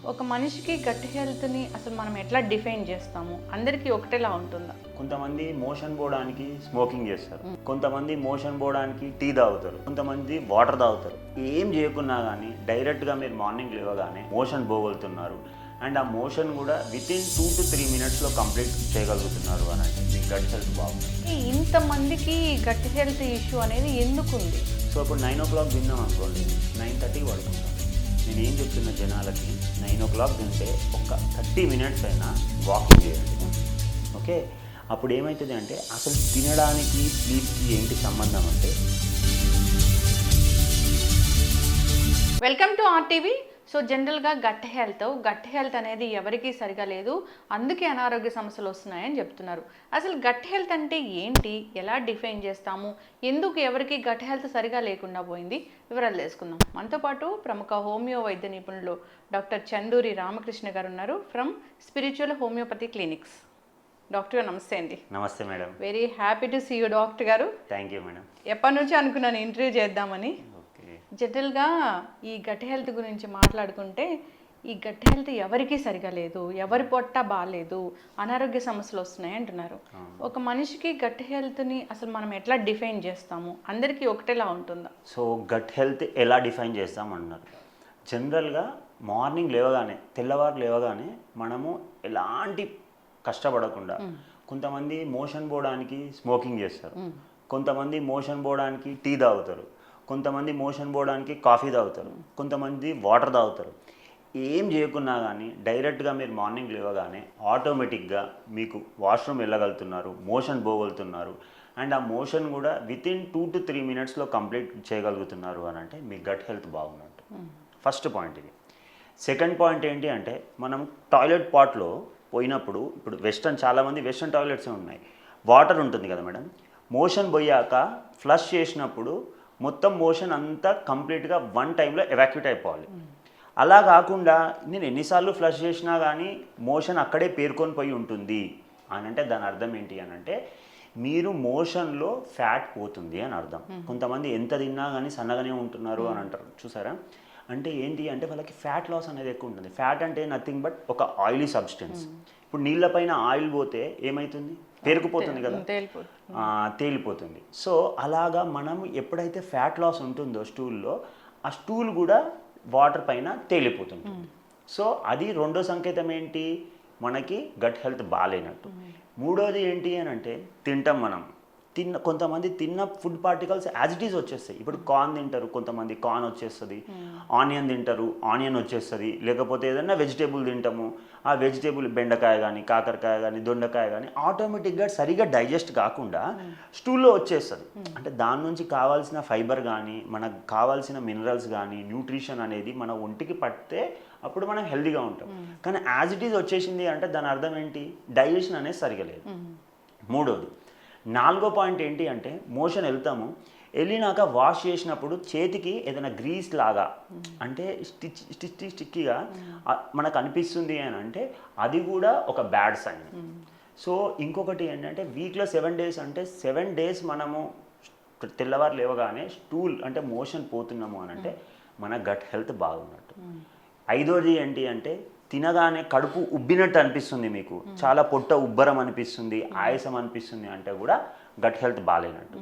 ఒక మనిషికి గట్ హెల్త్ని అసలు మనం ఎట్లా డిఫైన్ చేస్తాము? అందరికీ ఒకటేలా ఉంటుందా? కొంతమంది మోషన్ పోవడానికి స్మోకింగ్ చేస్తారు, కొంతమంది మోషన్ పోవడానికి టీ తాగుతారు, కొంతమంది వాటర్ తాగుతారు. ఏం చేయకున్నా కానీ డైరెక్ట్గా మీరు మార్నింగ్ లేవగానే మోషన్ పోగలుగుతున్నారు అండ్ ఆ మోషన్ కూడా వితిన్ 2 to 3 minutesలో కంప్లీట్ చేయగలుగుతున్నారు అని అంటే మీ గట్ హెల్త్ బాగుంది. ఇంతమందికి గట్ హెల్త్ ఇష్యూ అనేది ఎందుకు ఉంది? సో ఇప్పుడు 9 o'clock తిన్నాం అనుకోండి, 9:30 పడుకుంటాం. నేను ఏం చెప్తున్న జనాలకి 9 o'clock తింటే ఒక 30 minutes అయినా వాకింగ్ చేయండి. ఓకే, అప్పుడు ఏమవుతుంది అంటే అసలు తినడానికి స్లీప్కి ఏంటి సంబంధం అంటే. Welcome to RTV. సో జనరల్గా గట్ హెల్త్ అనేది ఎవరికీ సరిగా లేదు, అందుకే అనారోగ్య సమస్యలు వస్తున్నాయని చెప్తున్నారు. అసలు గట్ హెల్త్ అంటే ఏంటి, ఎలా డిఫైన్ చేస్తాము, ఎందుకు ఎవరికి గట్ హెల్త్ సరిగా లేకుండా పోయింది, వివరాలు తెలుసుకుందాం. మనతో పాటు ప్రముఖ హోమియో వైద్య నిపుణులు డాక్టర్ చందూరి రామకృష్ణ గారు ఉన్నారు, from spiritual homeopathy clinics. Doctor గారు నమస్తే అండి. నమస్తే madam. Very happy to see you doctor గారు. Thank you madam. ఎప్పటి నుంచి అనుకున్నాను ఇంటర్వ్యూ చేద్దామని. జనరల్గా ఈ గట్ హెల్త్ గురించి మాట్లాడుకుంటే ఈ గట్ హెల్త్ ఎవరికీ సరిగా లేదు, ఎవరి పొట్ట బాగాలేదు, అనారోగ్య సమస్యలు వస్తున్నాయి అంటున్నారు. ఒక మనిషికి గట్ హెల్త్ని అసలు మనం ఎట్లా డిఫైన్ చేస్తాము? అందరికీ ఒకటేలా ఉంటుందా? సో గట్ హెల్త్ ఎలా డిఫైన్ చేస్తాం అన్నారు. జనరల్గా మార్నింగ్ లేవగానే, తెల్లవారు లేవగానే మనము ఎలాంటి కష్టపడకుండా, కొంతమంది మోషన్ పోవడానికి స్మోకింగ్ చేస్తారు, కొంతమంది మోషన్ పోవడానికి టీ తాగుతారు, కొంతమంది మోషన్ పోవడానికి కాఫీ తాగుతారు, కొంతమంది వాటర్ తాగుతారు. ఏం చేయకున్నా కానీ డైరెక్ట్గా మీరు మార్నింగ్ లేవగానే ఆటోమేటిక్గా మీకు వాష్రూమ్ వెళ్ళగలుగుతున్నారు, మోషన్ పోగలుగుతున్నారు అండ్ ఆ మోషన్ కూడా వితిన్ 2 to 3 minutesలో కంప్లీట్ చేయగలుగుతున్నారు అని అంటే మీ గట్ హెల్త్ బాగున్నట్టు. ఫస్ట్ పాయింట్ ఇది. సెకండ్ పాయింట్ ఏంటి అంటే మనం టాయిలెట్ పాట్లో పోయినప్పుడు, ఇప్పుడు చాలామంది వెస్టర్న్ టాయిలెట్సే ఉన్నాయి, వాటర్ ఉంటుంది కదా మేడం. మోషన్ పోయాక ఫ్లష్ చేసినప్పుడు మొత్తం మోషన్ అంతా కంప్లీట్గా వన్ టైంలో ఎవాక్యుయేట్ అయిపోవాలి. అలా కాకుండా నేను ఎన్నిసార్లు ఫ్లష్ చేసినా కానీ మోషన్ అక్కడే పేర్కొని పోయి ఉంటుంది అని అంటే దాని అర్థం ఏంటి అని అంటే మీరు మోషన్లో ఫ్యాట్ పోతుంది అని అర్థం. కొంతమంది ఎంత తిన్నా కానీ సన్నగానే ఉంటున్నారు అని అంటారు, చూసారా? అంటే ఏంటి అంటే వాళ్ళకి ఫ్యాట్ లాస్ అనేది ఎక్కువ ఉంటుంది. ఫ్యాట్ అంటే నథింగ్ బట్ ఒక ఆయిలీ సబ్స్టెన్స్. ఇప్పుడు నీళ్ళపైన ఆయిల్ పోతే ఏమవుతుంది? పేరుకుపోతుంది కదా, తేలిపోతుంది. సో అలాగా మనం ఎప్పుడైతే ఫ్యాట్ లాస్ ఉంటుందో స్టూల్లో, ఆ స్టూల్ కూడా వాటర్ పైన తేలిపోతుంటుంది. సో అది రెండో సంకేతం ఏంటి, మనకి గట్ హెల్త్ బాగాలేనట్టు. మూడోది ఏంటి అని అంటే తింటాం మనం, కొంతమంది తిన్న food particles as it is వచ్చేస్తాయి. ఇప్పుడు కార్న్ తింటారు, కొంతమంది కార్న్ వచ్చేస్తుంది, ఆనియన్ తింటారు, ఆనియన్ వచ్చేస్తుంది, లేకపోతే ఏదైనా వెజిటేబుల్ తింటాము, ఆ వెజిటేబుల్ బెండకాయ కానీ, కాకరకాయ కానీ, దొండకాయ కానీ ఆటోమేటిక్గా సరిగా డైజెస్ట్ కాకుండా స్టూల్లో వచ్చేస్తుంది. అంటే దాని నుంచి కావాల్సిన ఫైబర్ కానీ, మనకు కావాల్సిన మినరల్స్ కానీ, న్యూట్రిషన్ అనేది మన ఒంటికి పడితే అప్పుడు మనం హెల్తీగా ఉంటాం. కానీ యాజ్ ఇట్ ఈజ్ వచ్చేసింది అంటే దాని అర్థం ఏంటి, డైజెషన్ అనేది సరిగా లేదు. మూడోది. నాలుగో పాయింట్ ఏంటి అంటే మోషన్ వెళ్ళినాక వాష్ చేసినప్పుడు చేతికి ఏదైనా గ్రీస్ లాగా అంటే స్టిక్కీగా మనకు అనిపిస్తుంది అని అంటే అది కూడా ఒక బ్యాడ్ సైన్. సో ఇంకొకటి ఏంటంటే వీక్లో 7 days అంటే 7 days మనము తెల్లవారు లేవగానే స్టూల్ అంటే మోషన్ పోతున్నాము అని అంటే మన గట్ హెల్త్ బాగున్నట్టు. ఐదోది ఏంటి అంటే తినగానే కడుపు ఉబ్బినట్టు అనిపిస్తుంది, మీకు చాలా పొట్ట ఉబ్బరం అనిపిస్తుంది, ఆయాసం అనిపిస్తుంది అంటే కూడా గట్ హెల్త్ బాగాలేనట్టు.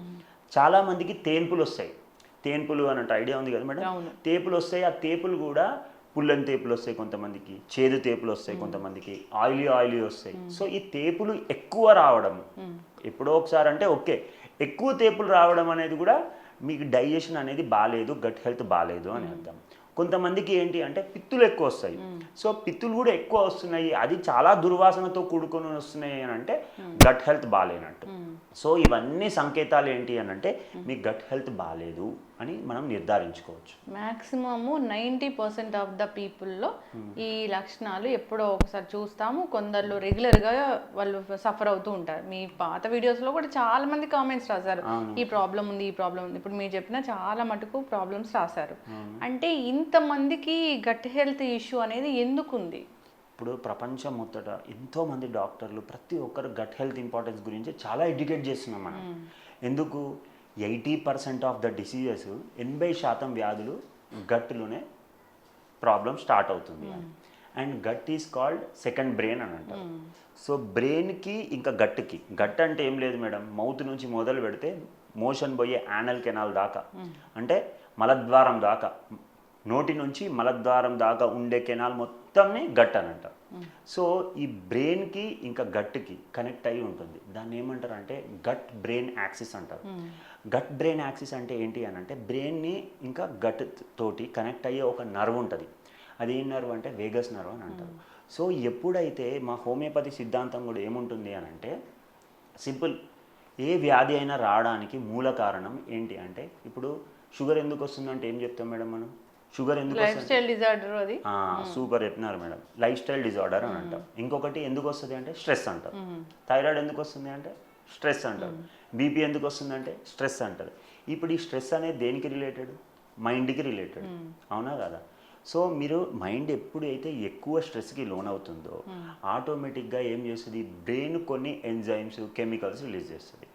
చాలామందికి తేన్పులు వస్తాయి. తేన్పులు అన్నట్టు ఐడియా ఉంది కదా మేడం? తేపులు వస్తాయి. ఆ తేపులు కూడా పుల్లని తేపులు వస్తాయి, కొంతమందికి చేదు తేపులు వస్తాయి, కొంతమందికి ఆయిలీ వస్తాయి. సో ఈ తేపులు ఎక్కువ రావడం ఎప్పుడో ఒకసారి అంటే ఓకే, ఎక్కువ తేపులు రావడం అనేది కూడా మీకు డైజెషన్ అనేది బాగాలేదు, గట్ హెల్త్ బాగాలేదు అని అర్థం. కొంతమందికి ఏంటి అంటే పిత్తులు ఎక్కువ వస్తాయి. సో పిత్తులు కూడా ఎక్కువ వస్తున్నాయి, అది చాలా దుర్వాసనతో కూడుకొని వస్తున్నాయి అని అంటే గట్ హెల్త్ బాగాలేనట్టు. సో ఇవన్నీ సంకేతాలు ఏంటి అని అంటే మీ గట్ హెల్త్ బాగాలేదు అని మనం నిర్ధారించుకోవచ్చు. మ్యాక్సిమము 90% ఆఫ్ ద పీపుల్లో ఈ లక్షణాలు ఎప్పుడో ఒకసారి చూస్తాము. కొందరు రెగ్యులర్గా వాళ్ళు సఫర్ అవుతూ ఉంటారు. మీ పాత వీడియోస్లో కూడా చాలా మంది కామెంట్స్ రాశారు, ఈ ప్రాబ్లం ఉంది, ఈ ప్రాబ్లం ఉంది. ఇప్పుడు మీరు చెప్పిన చాలా మటుకు ప్రాబ్లమ్స్ రాశారు. అంటే ఇంతమందికి గట్ హెల్త్ ఇష్యూ అనేది ఎందుకు ఉంది? ఇప్పుడు ప్రపంచం మొత్తట ఎంతోమంది డాక్టర్లు ప్రతి ఒక్కరు గట్ హెల్త్ ఇంపార్టెన్స్ గురించి చాలా ఎడ్యుకేట్ చేస్తున్నాం మనం. ఎందుకు? 80% ఆఫ్ ద డిసీజెస్ 80% వ్యాధులు గట్లోనే ప్రాబ్లం స్టార్ట్ అవుతుంది. And gut is called second brain అని అంటారు. సో బ్రెయిన్కి ఇంకా గట్కి, గట్ అంటే ఏం లేదు మేడం, మౌత్ నుంచి మొదలు పెడితే మోషన్ పోయే యానల్ కెనాల్ దాకా, అంటే మలద్వారం దాకా, నోటి నుంచి మలద్వారం దాకా ఉండే కెనాల్ మొత్తంని గట్ అని అంటారు. సో ఈ బ్రెయిన్కి ఇంకా గట్కి కనెక్ట్ అయ్యి ఉంటుంది. దాన్ని ఏమంటారు అంటే గట్ బ్రెయిన్ యాక్సిస్ అంటారు. గట్ బ్రెయిన్ యాక్సిస్ అంటే ఏంటి అని అంటే బ్రెయిన్ని ఇంకా గట్ తోటి కనెక్ట్ అయ్యే ఒక నర్వ్ ఉంటుంది. అది ఏం నర్వ్ అంటే వేగస్ నర్వ్ అని అంటారు. సో ఎప్పుడైతే మా హోమియోపతి సిద్ధాంతం కూడా ఏముంటుంది అని అంటే సింపుల్, ఏ వ్యాధి అయినా రావడానికి మూల కారణం ఏంటి అంటే, ఇప్పుడు షుగర్ ఎందుకు వస్తుందంటే ఏం చెప్తాం మేడం మనం, షుగర్ ఎందుకు లైఫ్ స్టైల్ డిజార్డర్ అది. సూపర్ చెప్పినారు మేడం, లైఫ్ స్టైల్ డిజార్డర్ అని అంటాం. ఇంకొకటి ఎందుకు వస్తుంది అంటే స్ట్రెస్ అంటారు. థైరాయిడ్ ఎందుకు వస్తుంది అంటే స్ట్రెస్ అంటారు. బీపీ ఎందుకు వస్తుంది అంటే స్ట్రెస్ అంటారు. ఇప్పుడు ఈ స్ట్రెస్ అనేది దేనికి రిలేటెడ్, మైండ్కి రిలేటెడ్, అవునా కదా. సో మీరు మైండ్ ఎప్పుడైతే ఎక్కువ స్ట్రెస్కి లోన్ అవుతుందో ఆటోమేటిక్గా ఏం చేస్తుంది, బ్రెయిన్ కొన్ని ఎంజైమ్స్ కెమికల్స్ రిలీజ్ చేస్తుంది.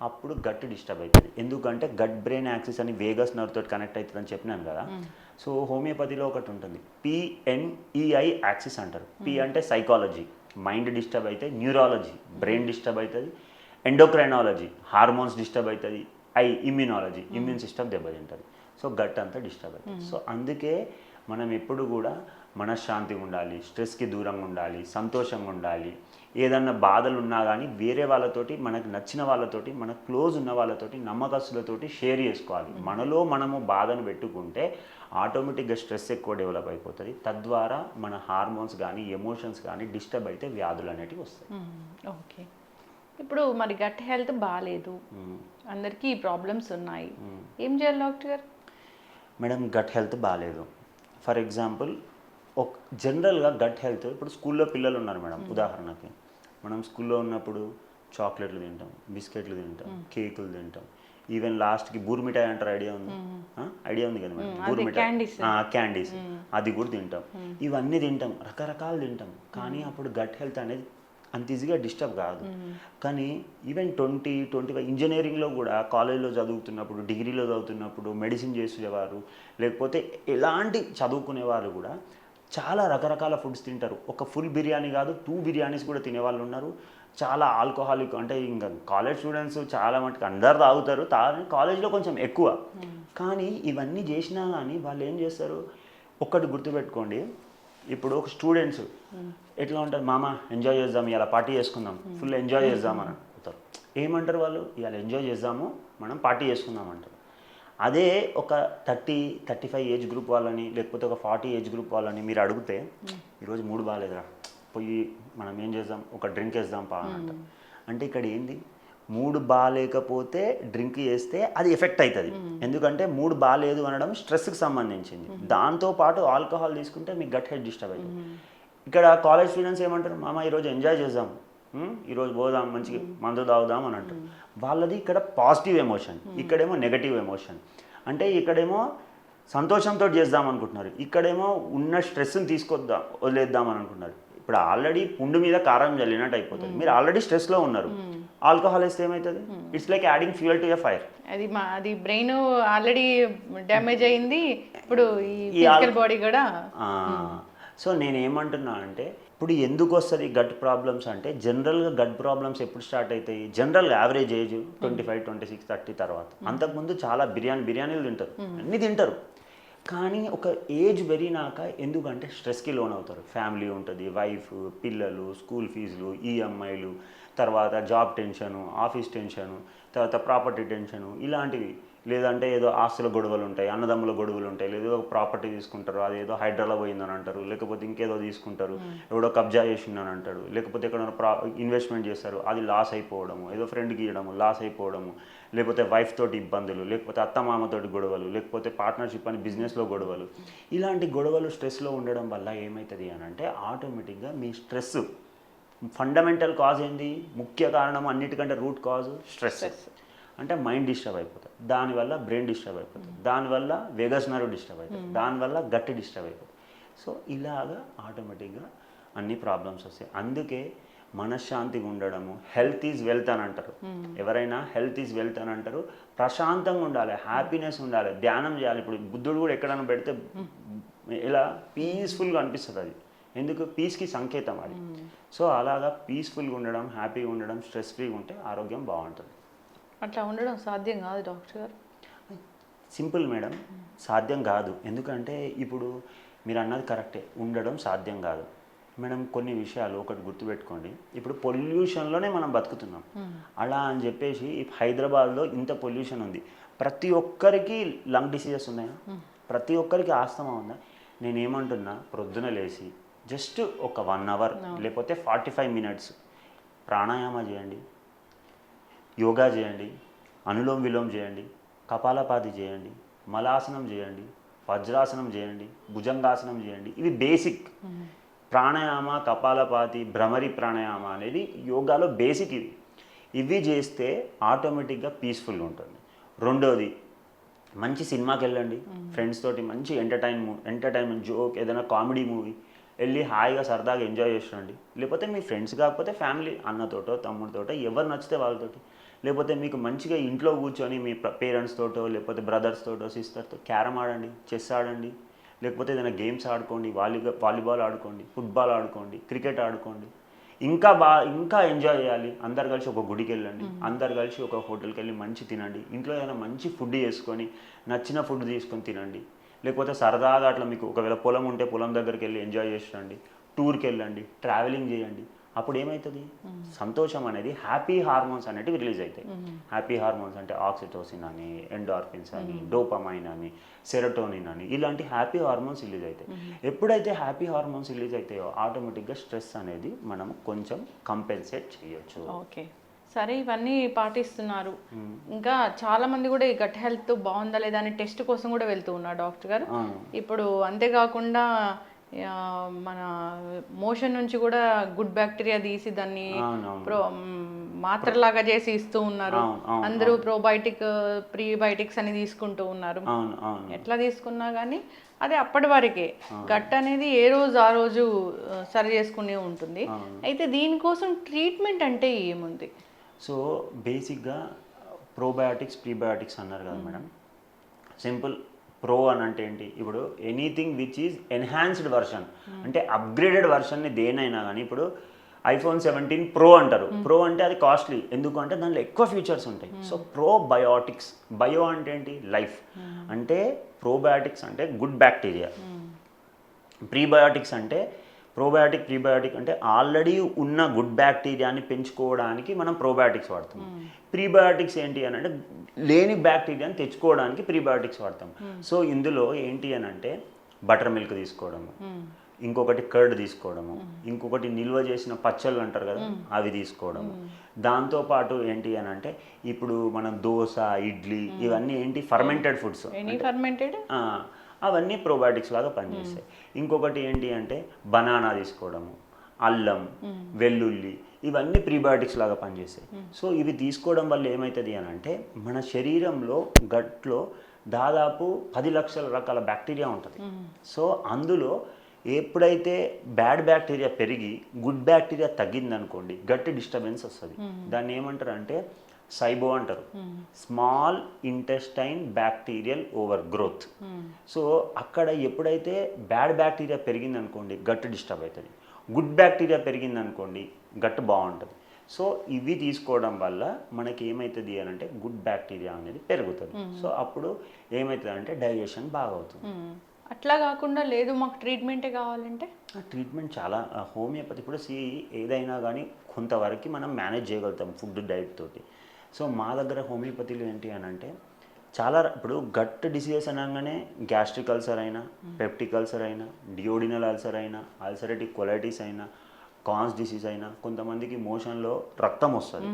అప్పుడు గట్ డిస్టర్బ్ అవుతుంది. ఎందుకంటే గట్ బ్రెయిన్ యాక్సిస్ అని వేగస్ నర్వ్ తోటి కనెక్ట్ అవుతుంది అని చెప్పినాను కదా. సో హోమియోపతిలో ఒకటి ఉంటుంది, పిఎన్ఈఐ యాక్సిస్ అంటారు. పి అంటే సైకాలజీ, మైండ్ డిస్టర్బ్ అయితే, న్యూరాలజీ బ్రెయిన్ డిస్టర్బ్ అవుతుంది, ఎండోక్రైనాలజీ హార్మోన్స్ డిస్టర్బ్ అవుతుంది, ఇమ్యూనాలజీ ఇమ్యూన్ సిస్టమ్ దెబ్బతింటుంది. సో గట్ అంతా డిస్టర్బ్ అవుతుంది. సో అందుకే మనం ఎప్పుడు కూడా మనశ్శాంతిగా ఉండాలి, స్ట్రెస్కి దూరంగా ఉండాలి, సంతోషంగా ఉండాలి. ఏదన్నా బాధలు ఉన్నా కానీ వేరే వాళ్ళతోటి, మనకు నచ్చిన వాళ్ళతోటి, మన క్లోజ్ ఉన్న వాళ్ళతోటి, నమ్మకస్తులతోటి షేర్ చేసుకోవాలి. మనలో మనము బాధను పెట్టుకుంటే ఆటోమేటిక్గా స్ట్రెస్ ఎక్కువ డెవలప్ అయిపోతుంది. తద్వారా మన హార్మోన్స్ కానీ ఎమోషన్స్ కానీ డిస్టర్బ్ అయితే వ్యాధులు అనేటివి వస్తాయి. ఓకే, ఇప్పుడు మరి గట్ హెల్త్ బాగాలేదు, అందరికీ ఈ ప్రాబ్లమ్స్ ఉన్నాయి, ఏం చేయాలి డాక్టర్ గారు? మేడం గట్ హెల్త్ బాగాలేదు, ఫర్ ఎగ్జాంపుల్ ఒక జనరల్గా గట్ హెల్త్, ఇప్పుడు స్కూల్లో పిల్లలు ఉన్నారు మేడం, ఉదాహరణకి మనం స్కూల్లో ఉన్నప్పుడు చాక్లెట్లు తింటాం, బిస్కెట్లు తింటాం, కేకులు తింటాం, ఈవెన్ లాస్ట్కి బూర్మిఠాయి అంటారు, ఐడియా ఉంది, ఐడియా ఉంది కదా మేడం, బూర్మిఠాయి, క్యాండీస్, అది కూడా తింటాం. ఇవన్నీ తింటాం, రకరకాలు తింటాం, కానీ అప్పుడు గట్ హెల్త్ అనేది అంత ఈజీగా డిస్టర్బ్ కాదు. కానీ ఈవెన్ 20-25 ఇంజనీరింగ్లో కూడా కాలేజ్లో చదువుతున్నప్పుడు, డిగ్రీలో చదువుతున్నప్పుడు, మెడిసిన్ చేసేవారు, లేకపోతే ఎలాంటి చదువుకునేవారు కూడా చాలా రకరకాల ఫుడ్స్ తింటారు. ఒక ఫుల్ బిర్యానీ కాదు, 2 బిర్యానీస్ కూడా తినేవాళ్ళు ఉన్నారు. చాలా ఆల్కహాలిక్, అంటే ఇంకా కాలేజ్ స్టూడెంట్స్ చాలా మటుకు అందరు తాగుతారు, కాలేజ్లో కొంచెం ఎక్కువ. కానీ ఇవన్నీ చేసినా కానీ వాళ్ళు ఏం చేస్తారు, ఒక్కటి గుర్తుపెట్టుకోండి, ఇప్పుడు ఒక స్టూడెంట్స్ ఎట్లా ఉంటారు, మామ ఎంజాయ్ చేద్దాం, ఇలా పార్టీ చేసుకుందాం, ఫుల్ ఎంజాయ్ చేద్దాం అని అంటారు. ఏమంటారు వాళ్ళు, ఇలా ఎంజాయ్ చేద్దాము, మనం పార్టీ చేసుకుందాం అంటారు. అదే ఒక 30-35 ఏజ్ గ్రూప్ వాళ్ళని, లేకపోతే ఒక 40 ఏజ్ గ్రూప్ వాళ్ళని మీరు అడిగితే, ఈరోజు మూడు బాగాలేదురా, పోయి మనం ఏం చేద్దాం, ఒక డ్రింక్ వేద్దాం పా అని అంటారు. అంటే ఇక్కడ ఏంది, మూడు బాగాలేకపోతే డ్రింక్ చేస్తే అది ఎఫెక్ట్ అవుతుంది. ఎందుకంటే మూడు బాగాలేదు అనడం స్ట్రెస్కి సంబంధించింది. దాంతోపాటు ఆల్కహాల్ తీసుకుంటే మీకు గట్ హెల్త్ డిస్టర్బ్ అవుతుంది. ఇక్కడ కాలేజ్ స్టూడెంట్స్ ఏమంటారు, మామ ఈరోజు ఎంజాయ్ చేద్దాం, ఈరోజు పోదాం, మంచిగా మందు తాగుదాం అని అంటారు. వాళ్ళది ఇక్కడ పాజిటివ్ ఎమోషన్, ఇక్కడేమో నెగటివ్ ఎమోషన్. అంటే ఇక్కడేమో సంతోషంతో చేద్దాం అనుకుంటున్నారు, ఇక్కడేమో ఉన్న స్ట్రెస్ని తీసుకొద్దాం, వదిలేద్దాం అని అనుకుంటున్నారు. ఇప్పుడు ఆల్రెడీ పుండు మీద కారం జల్లినట్టు అయిపోతుంది. మీరు ఆల్రెడీ స్ట్రెస్లో ఉన్నారు, ఆల్కహాల్ వేస్తే ఏమవుతుంది, it's like adding fuel to a fire. అది బ్రెయిన్ ఆల్రెడీ డ్యామేజ్ అయింది, ఇప్పుడు ఈ ఫిజికల్ బాడీ కూడా. సో నేను ఏమంటున్నా అంటే, ఇప్పుడు ఎందుకు వస్తుంది గట్ ప్రాబ్లమ్స్ అంటే, జనరల్గా గట్ ప్రాబ్లమ్స్ ఎప్పుడు స్టార్ట్ అవుతాయి, జనరల్గా యావరేజ్ ఏజ్ 25, 26, 30 తర్వాత. అంతకుముందు చాలా బిర్యానీలు తింటారు, అన్నీ తింటారు. కానీ ఒక ఏజ్ పెరిగినాక ఎందుకంటే స్ట్రెస్కి లోన్ అవుతారు. ఫ్యామిలీ ఉంటుంది, వైఫ్, పిల్లలు, స్కూల్ ఫీజులు, ఈఎంఐలు, తర్వాత జాబ్ టెన్షను, ఆఫీస్ టెన్షను, తర్వాత ప్రాపర్టీ టెన్షను, ఇలాంటివి. లేదంటే ఏదో ఆస్తుల గొడవలు ఉంటాయి, అన్నదమ్ముల గొడవలు ఉంటాయి, లేదా ఒక ప్రాపర్టీ తీసుకుంటారు, అదేదో హైడ్రాలో పోయిందని అంటారు, లేకపోతే ఇంకేదో తీసుకుంటారు, ఎవడో కబ్జా చేసిందని అంటాడు, లేకపోతే ఎక్కడైనా ఇన్వెస్ట్మెంట్ చేస్తారు, అది లాస్ అయిపోవడము, ఏదో ఫ్రెండ్కి ఇవ్వడము లాస్ అయిపోవడము, లేకపోతే వైఫ్ తోటి ఇబ్బందులు, లేకపోతే అత్తమామతోటి గొడవలు, లేకపోతే పార్ట్నర్షిప్ అని బిజినెస్లో గొడవలు. ఇలాంటి గొడవలు స్ట్రెస్లో ఉండడం వల్ల ఏమవుతుంది అని అంటే, ఆటోమేటిక్గా మీ స్ట్రెస్ ఫండమెంటల్ కాజ్ ఏంది, ముఖ్య కారణం, అన్నిటికంటే రూట్ కాజ్ స్ట్రెస్. అంటే మైండ్ డిస్టర్బ్ అయిపోతుంది, దానివల్ల బ్రెయిన్ డిస్టర్బ్ అయిపోతుంది, దానివల్ల వేగస్ నర్వ్ డిస్టర్బ్ అవుతుంది, దానివల్ల గట్ డిస్టర్బ్ అయిపోతుంది. సో ఇలాగా ఆటోమేటిక్గా అన్ని ప్రాబ్లమ్స్ వస్తాయి. అందుకే మనశ్శాంతిగా ఉండడము, హెల్త్ ఈజ్ వెల్త్ అని అంటారు. ఎవరైనా హెల్త్ ఈజ్ వెల్త్ అని అంటారు. ప్రశాంతంగా ఉండాలి, హ్యాపీనెస్ ఉండాలి, ధ్యానం చేయాలి. ఇప్పుడు బుద్ధుడు కూడా ఎక్కడైనా పెడితే ఇలా పీస్ఫుల్గా అనిపిస్తుంది అది. ఎందుకు పీస్కి సంకేతం అది. సో అలాగా పీస్ఫుల్గా ఉండడం, హ్యాపీగా ఉండడం, స్ట్రెస్ ఫ్రీగా ఉంటే ఆరోగ్యం బాగుంటుంది. అట్లా ఉండడం సాధ్యం కాదు డాక్టర్ గారు. సింపుల్ మేడం, సాధ్యం కాదు. ఎందుకంటే ఇప్పుడు మీరు అన్నది కరెక్టే, ఉండడం సాధ్యం కాదు మేడం. కొన్ని విషయాలు ఒకటి గుర్తుపెట్టుకోండి, ఇప్పుడు పొల్యూషన్లోనే మనం బతుకుతున్నాం. అలా అని చెప్పేసి హైదరాబాద్లో ఇంత పొల్యూషన్ ఉంది, ప్రతి ఒక్కరికి లంగ్ డిసీజెస్ ఉన్నాయా? ప్రతి ఒక్కరికి ఆస్తమా ఉందా? నేనేమంటున్నా, ప్రొద్దున లేచి జస్ట్ ఒక 1 అవర్ లేకపోతే 45 మినిట్స్ ప్రాణాయామ చేయండి, యోగా చేయండి, అనులోమ్ విలోమ్ చేయండి, కపాలపాతి చేయండి, మలాసనం చేయండి, వజ్రాసనం చేయండి, భుజంగాసనం చేయండి. ఇవి బేసిక్ ప్రాణాయామ, కపాలపాతి, భ్రమరి ప్రాణాయామ అనేది యోగాలో బేసిక్. ఇవి చేస్తే ఆటోమేటిక్గా పీస్ఫుల్గా ఉంటుంది. రెండోది, మంచి సినిమాకి వెళ్ళండి, ఫ్రెండ్స్ తోటి మంచి ఎంటర్టైన్మెంట్ జోక్, ఏదైనా కామెడీ మూవీ వెళ్ళి హాయిగా సరదాగా ఎంజాయ్ చేసిరండి. లేకపోతే మీ ఫ్రెండ్స్ కాకపోతే ఫ్యామిలీ, అన్నతోటో తమ్ముడితోటో ఎవరు నచ్చితే వాళ్ళతోటి, లేకపోతే మీకు మంచిగా ఇంట్లో కూర్చొని మీ పేరెంట్స్ తోటో లేకపోతే బ్రదర్స్ తోటో సిస్టర్తో క్యారమ్ ఆడండి, చెస్ ఆడండి, లేకపోతే ఏదైనా గేమ్స్ ఆడుకోండి, వాలీబాల్ ఆడుకోండి, ఫుట్బాల్ ఆడుకోండి, క్రికెట్ ఆడుకోండి. ఇంకా ఎంజాయ్ చేయాలి, అందరు కలిసి ఒక గుడికి వెళ్ళండి, అందరు కలిసి ఒక హోటల్కి వెళ్ళి మంచి తినండి, ఇంట్లో ఏదైనా మంచి ఫుడ్ చేసుకొని నచ్చిన ఫుడ్ తీసుకొని తినండి. లేకపోతే సరదాగా అట్లా మీకు ఒకవేళ పొలం ఉంటే పొలం దగ్గరికి వెళ్ళి ఎంజాయ్ చేసి రండి, టూర్కి వెళ్ళండి, ట్రావెలింగ్ చేయండి. అప్పుడు ఏమవుతుంది, సంతోషం అనేది, హ్యాపీ హార్మోన్స్ అనేటివి రిలీజ్ అవుతాయి. హ్యాపీ హార్మోన్స్ అంటే ఆక్సిటోసిన్ అని, ఎండార్ఫిన్స్ అని, డోపమైన్ అని, సెరోటోనిన్ అని, ఇలాంటి హ్యాపీ హార్మోన్స్ రిలీజ్ అవుతాయి. ఎప్పుడైతే హ్యాపీ హార్మోన్స్ రిలీజ్ అవుతాయో ఆటోమేటిక్గా స్ట్రెస్ అనేది మనం కొంచెం కంపెన్సేట్ చేయొచ్చు. ఓకే, సరే, ఇవన్నీ పాటిస్తున్నారు. ఇంకా చాలా మంది కూడా ఈ గట్ హెల్త్ బాగుందా లేదా అని టెస్ట్ కోసం కూడా వెళ్తూ ఉన్నారు డాక్టర్ గారు. ఇప్పుడు అంతేకాకుండా మన మోషన్ నుంచి కూడా గుడ్ బ్యాక్టీరియా తీసి దాన్ని మాత్రలాగా చేసి ఇస్తూ ఉన్నారు. అందరూ ప్రోబయోటిక్, ప్రీబయోటిక్స్ అని తీసుకుంటూ ఉన్నారు. ఎట్లా తీసుకున్నా కానీ అది అప్పటి వరకే, గట్ అనేది ఏ రోజు ఆ రోజు సరి చేసుకునే ఉంటుంది. అయితే దీనికోసం ట్రీట్మెంట్ అంటే ఏముంది? సో బేసిక్గా ప్రోబయాటిక్స్, ప్రీబయాటిక్స్ అన్నారు కదా మేడం. సింపుల్, ప్రో అని అంటే ఏంటి, ఇప్పుడు anything which is enhanced version, అంటే అప్గ్రేడెడ్ వర్షన్ని దేనైనా కానీ, ఇప్పుడు iPhone 17 ప్రో అంటారు. ప్రో అంటే అది కాస్ట్లీ, ఎందుకు అంటే దాంట్లో ఎక్కువ ఫీచర్స్ ఉంటాయి. సో ప్రోబయోటిక్స్, బయో అంటే ఏంటి, లైఫ్, అంటే ప్రోబయాటిక్స్ అంటే గుడ్ బ్యాక్టీరియా, ప్రీబయాటిక్స్ అంటే ప్రోబయాటిక్, ప్రీబయాటిక్ అంటే ఆల్రెడీ ఉన్న గుడ్ బ్యాక్టీరియాని పెంచుకోవడానికి మనం ప్రోబయాటిక్స్ వాడతాం. ప్రీబయాటిక్స్ ఏంటి అని అంటే లేని బ్యాక్టీరియాని తెచ్చుకోవడానికి ప్రీబయాటిక్స్ వాడతాం. సో ఇందులో ఏంటి అని అంటే బటర్ మిల్క్ తీసుకోవడము, ఇంకొకటి కర్డ్ తీసుకోవడము, ఇంకొకటి నిల్వ చేసిన పచ్చళ్ళు అంటారు కదా అవి తీసుకోవడము. దాంతోపాటు ఏంటి అని అంటే ఇప్పుడు మనం దోశ, ఇడ్లీ ఇవన్నీ ఏంటి, ఫర్మెంటెడ్ ఫుడ్స్, అవన్నీ ప్రోబయాటిక్స్ లాగా పనిచేస్తాయి. ఇంకొకటి ఏంటి అంటే బనానా తీసుకోవడము, అల్లం, వెల్లుల్లి, ఇవన్నీ ప్రీబయాటిక్స్ లాగా పనిచేస్తాయి. సో ఇవి తీసుకోవడం వల్ల ఏమవుతుంది అని అంటే మన శరీరంలో గట్లో దాదాపు 10 లక్షల రకాల బ్యాక్టీరియా ఉంటుంది. సో అందులో ఎప్పుడైతే బ్యాడ్ బ్యాక్టీరియా పెరిగి గుడ్ బ్యాక్టీరియా తగ్గిందనుకోండి, గట్ డిస్టర్బెన్స్ వస్తుంది. దాన్ని ఏమంటారు అంటే సైబో అంటారు, small intestine bacterial over growth. So అక్కడ ఎప్పుడైతే బ్యాడ్ బ్యాక్టీరియా పెరిగింది అనుకోండి గట్ డిస్టర్బ్ అవుతుంది, గుడ్ బ్యాక్టీరియా పెరిగింది అనుకోండి గట్ బాగుంటుంది. సో ఇవి తీసుకోవడం వల్ల మనకి ఏమవుతుంది అని అంటే గుడ్ బ్యాక్టీరియా అనేది పెరుగుతుంది. సో అప్పుడు ఏమవుతుంది అంటే డైజెషన్ బాగా అవుతుంది. అట్లా కాకుండా లేదు మాకు ట్రీట్మెంటే కావాలంటే, ట్రీట్మెంట్ చాలా హోమియోపతి ఇప్పుడు ఏదైనా కానీ కొంతవరకు మనం మేనేజ్ చేయగలుగుతాం ఫుడ్ డైట్ తోటి. సో మా దగ్గర హోమియోపతిలో ఏంటి అని అంటే చాలా, ఇప్పుడు గట్ డిసీజెస్ అనగానే గ్యాస్ట్రిక్ అల్సర్ అయినా, పెప్టిక్ అల్సర్ అయినా, డియోడినల్ అల్సర్ అయినా, అల్సరేటిక్ కొలైటిస్ అయినా, కాన్స్ డిసీజ్ అయినా, కొంతమందికి మోషన్లో రక్తం వస్తుంది,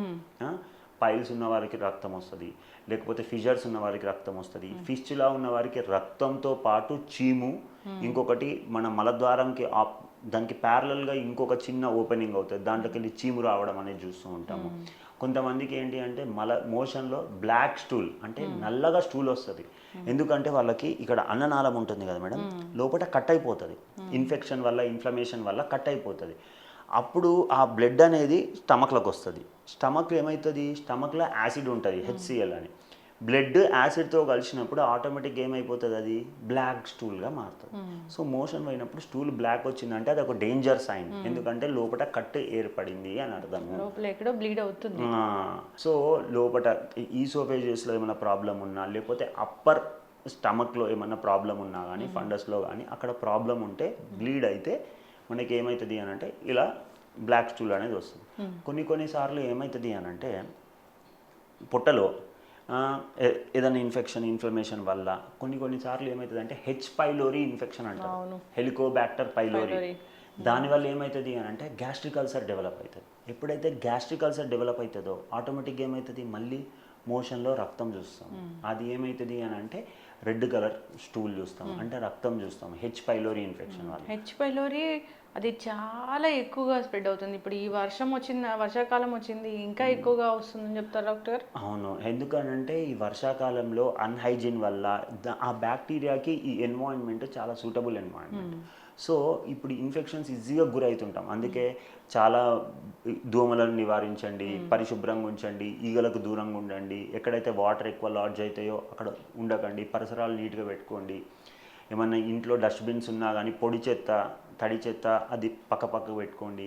పైల్స్ ఉన్న వారికి రక్తం వస్తుంది, లేకపోతే ఫిజర్స్ ఉన్న వారికి రక్తం వస్తుంది, ఫిస్టులా ఉన్న వారికి రక్తంతో పాటు చీము, ఇంకొకటి మన మలద్వారంకి దానికి ప్యారలల్గా ఇంకొక చిన్న ఓపెనింగ్ అవుతుంది, దాంట్లోకి వెళ్ళి చీము రావడం అనేది చూస్తూ ఉంటాము. కొంతమందికి ఏంటి అంటే మోషన్లో బ్లాక్ స్టూల్ అంటే నల్లగా స్టూల్ వస్తుంది. ఎందుకంటే వాళ్ళకి ఇక్కడ అన్ననాళం ఉంటుంది కదా మేడం, లోపల కట్ అయిపోతుంది, ఇన్ఫెక్షన్ వల్ల, ఇన్ఫ్లమేషన్ వల్ల కట్ అయిపోతుంది. అప్పుడు ఆ బ్లడ్ అనేది స్టమక్లోకి వస్తుంది. స్టమక్లో ఏమవుతుంది, స్టమక్లో యాసిడ్ ఉంటుంది HCl అని, బ్లడ్ యాసిడ్తో కలిసినప్పుడు ఆటోమేటిక్గా ఏమైపోతుంది, అది బ్లాక్ స్టూల్గా మారుతుంది. సో మోషన్ పోయినప్పుడు స్టూల్ బ్లాక్ వచ్చిందంటే అది ఒక డేంజర్ సైన్, ఎందుకంటే లోపల కట్ ఏర్పడింది అని అర్థము. లోపల ఎక్కడో బ్లీడ్ అవుతుంది. సో లోపల ఈసోఫేజియస్లో ఏమైనా ప్రాబ్లం ఉన్నా, లేకపోతే అప్పర్ స్టమక్లో ఏమన్నా ప్రాబ్లం ఉన్నా కానీ, ఫండస్లో కానీ అక్కడ ప్రాబ్లం ఉంటే బ్లీడ్ అయితే మనకి ఏమవుతుంది అని అంటే ఇలా బ్లాక్ స్టూల్ అనేది వస్తుంది. కొన్నిసార్లు ఏమవుతుంది అని అంటే పొట్టలో ఏదైనా ఇన్ఫ్లమేషన్ వల్ల కొన్నిసార్లు ఏమవుతుంది అంటే హెచ్ పైలోరీ ఇన్ఫెక్షన్ అంటారు, హెలికోబాక్టర్ పైలోరీ. దానివల్ల ఏమవుతుంది అని అంటే గ్యాస్ట్రిక్ అల్సర్ డెవలప్ అవుతుంది. ఎప్పుడైతే గ్యాస్ట్రిక్ అల్సర్ డెవలప్ అవుతుందో ఆటోమేటిక్గా ఏమవుతుంది, మళ్ళీ మోషన్లో రక్తం చూస్తాం. అది ఏమవుతుంది అని అంటే రెడ్ కలర్ స్టూల్ చూస్తాం, అంటే రక్తం చూస్తాం. హెచ్ పైలోరీ ఇన్ఫెక్షన్ వల్ల. హెచ్ పైలోరీ అది చాలా ఎక్కువగా స్ప్రెడ్ అవుతుంది. ఇప్పుడు ఈ వర్షాకాలం వచ్చింది, ఇంకా ఎక్కువగా వస్తుందని చెప్తారు డాక్టర్. అవును, ఎందుకనంటే ఈ వర్షాకాలంలో అన్హైజీన్ వల్ల ఆ బ్యాక్టీరియాకి ఈ ఎన్వైరన్మెంట్ చాలా సూటబుల్ ఎన్వైరన్మెంట్. సో ఇప్పుడు ఇన్ఫెక్షన్స్ ఈజీగా గురవుతుంటాం. అందుకే చాలా దోమలను నివారించండి, పరిశుభ్రంగా ఉంచండి, ఈగలకు దూరంగా ఉండండి, ఎక్కడైతే వాటర్ ఎక్కువ లాడ్జ్ అవుతాయో అక్కడ ఉండకండి, పరిసరాలు నీట్గా పెట్టుకోండి. ఏమన్నా ఇంట్లో డస్ట్బిన్స్ ఉన్నా కానీ పొడి చెత్త, తడి చెత్త అది పక్కకు పెట్టుకోండి.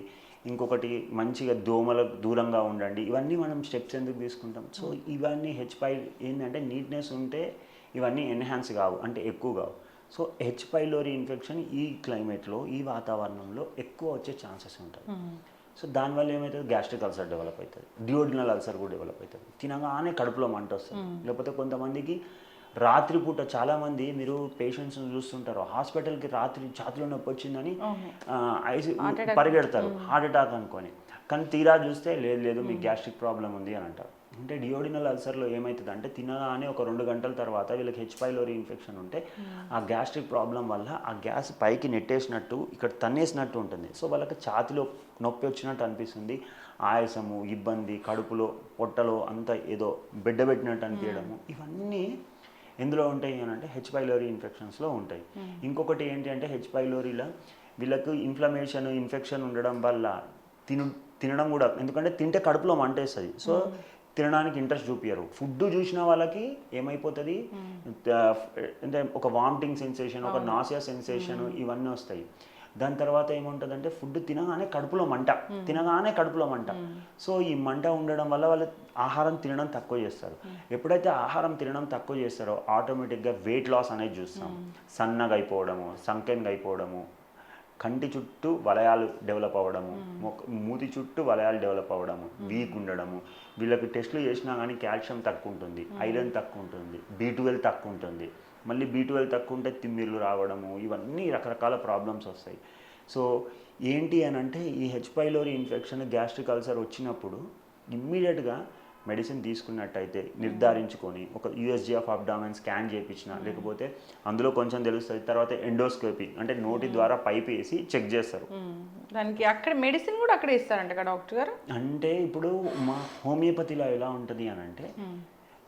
ఇంకొకటి మంచిగా దోమలకు దూరంగా ఉండండి. ఇవన్నీ మనం స్టెప్స్ ఎందుకు తీసుకుంటాం? సో ఇవన్నీ హెచ్ పై ఏంటంటే నీట్నెస్ ఉంటే ఇవన్నీ ఎన్హాన్స్ కావు, అంటే ఎక్కువ కావు. సో హెచ్ పైలోరీ ఇన్ఫెక్షన్ ఈ క్లైమేట్లో, ఈ వాతావరణంలో ఎక్కువ వచ్చే ఛాన్సెస్ ఉంటాయి. సో దానివల్ల ఏమవుతుంది, గ్యాస్ట్రిక్ అల్సర్ డెవలప్ అవుతుంది, డియోడినల్ అల్సర్ కూడా డెవలప్ అవుతుంది. తినగానే కడుపులో మంట వస్తుంది. లేకపోతే కొంతమందికి రాత్రిపూట, చాలామంది మీరు పేషెంట్స్ని చూస్తుంటారు, హాస్పిటల్కి రాత్రి ఛాతీలో నొప్పి వచ్చిందని పరిగెడతారు హార్ట్ అటాక్ అనుకొని. కానీ తీరా చూస్తే లేదు మీకు గ్యాస్ట్రిక్ ప్రాబ్లం ఉంది అని అంటారు. అంటే డియోడినల్ అల్సర్లో ఏమవుతుంది అంటే తినగానే ఒక 2 గంటల తర్వాత వీళ్ళకి హెచ్ పైలోరీ ఇన్ఫెక్షన్ ఉంటే ఆ గ్యాస్ట్రిక్ ప్రాబ్లం వల్ల ఆ గ్యాస్ పైకి నెట్టేసినట్టు ఇక్కడ తన్నేసినట్టు ఉంటుంది. సో వాళ్ళకి ఛాతిలో నొప్పి వచ్చినట్టు అనిపిస్తుంది, ఆయాసము, ఇబ్బంది, కడుపులో పొట్టలో అంతా ఏదో బిడ్డబెట్టినట్టు అనిపించడము, ఇవన్నీ ఎందులో ఉంటాయి అని అంటే హెచ్ పైలోరీ ఇన్ఫెక్షన్స్లో ఉంటాయి. ఇంకొకటి ఏంటి అంటే హెచ్ పైలోరీలో వీళ్ళకు ఇన్ఫెక్షన్ ఉండడం వల్ల తినడం కూడా, ఎందుకంటే తింటే కడుపులో మంటేస్తుంది. సో తినడానికి ఇంట్రెస్ట్ చూపించరు. ఫుడ్ చూసిన వాళ్ళకి ఏమైపోతుంది అంటే ఒక వామిటింగ్ సెన్సేషన్, ఒక నాసియా సెన్సేషన్, ఇవన్నీ వస్తాయి. దాని తర్వాత ఏముంటుందంటే ఫుడ్ తినగానే కడుపులో మంట. సో ఈ మంట ఉండడం వల్ల వాళ్ళు ఆహారం తినడం తక్కువ చేస్తారు. ఎప్పుడైతే ఆహారం తినడం తక్కువ చేస్తారో ఆటోమేటిక్గా వెయిట్ లాస్ అనేది చూస్తాం. సన్నగా అయిపోవడము, సంకెన్గా అయిపోవడము, కంటి చుట్టూ వలయాలు డెవలప్ అవ్వడము, మూతి చుట్టూ వలయాలు డెవలప్ అవ్వడము, వీక్ ఉండడము. వీళ్ళకి టెస్టులు చేసినా కానీ కాల్షియం తక్కువ ఉంటుంది, ఐరన్ తక్కువ ఉంటుంది, B12 తక్కువ ఉంటుంది. మళ్ళీ B12 తక్కువ ఉంటే తిమ్మిర్లు రావడము, ఇవన్నీ రకరకాల ప్రాబ్లమ్స్ వస్తాయి. సో ఏంటి అని అంటే ఈ H pylori infection, gastric ulcer వచ్చినప్పుడు ఇమ్మీడియట్గా మెడిసిన్ తీసుకున్నట్టయితే నిర్ధారించుకొని ఒక USG ఆఫ్ అబ్డామెన్ స్కాన్ చేయించిన, లేకపోతే అందులో కొంచెం తెలుస్తుంది, తర్వాత ఎండోస్కోపీ అంటే నోటి ద్వారా పైప్ వేసి చెక్ చేస్తారు. దానికి అక్కడ మెడిసిన్ కూడా అక్కడ ఇస్తారంట డాక్టర్ గారు. అంటే ఇప్పుడు మా హోమియోపతిలో ఎలా ఉంటుంది అని అంటే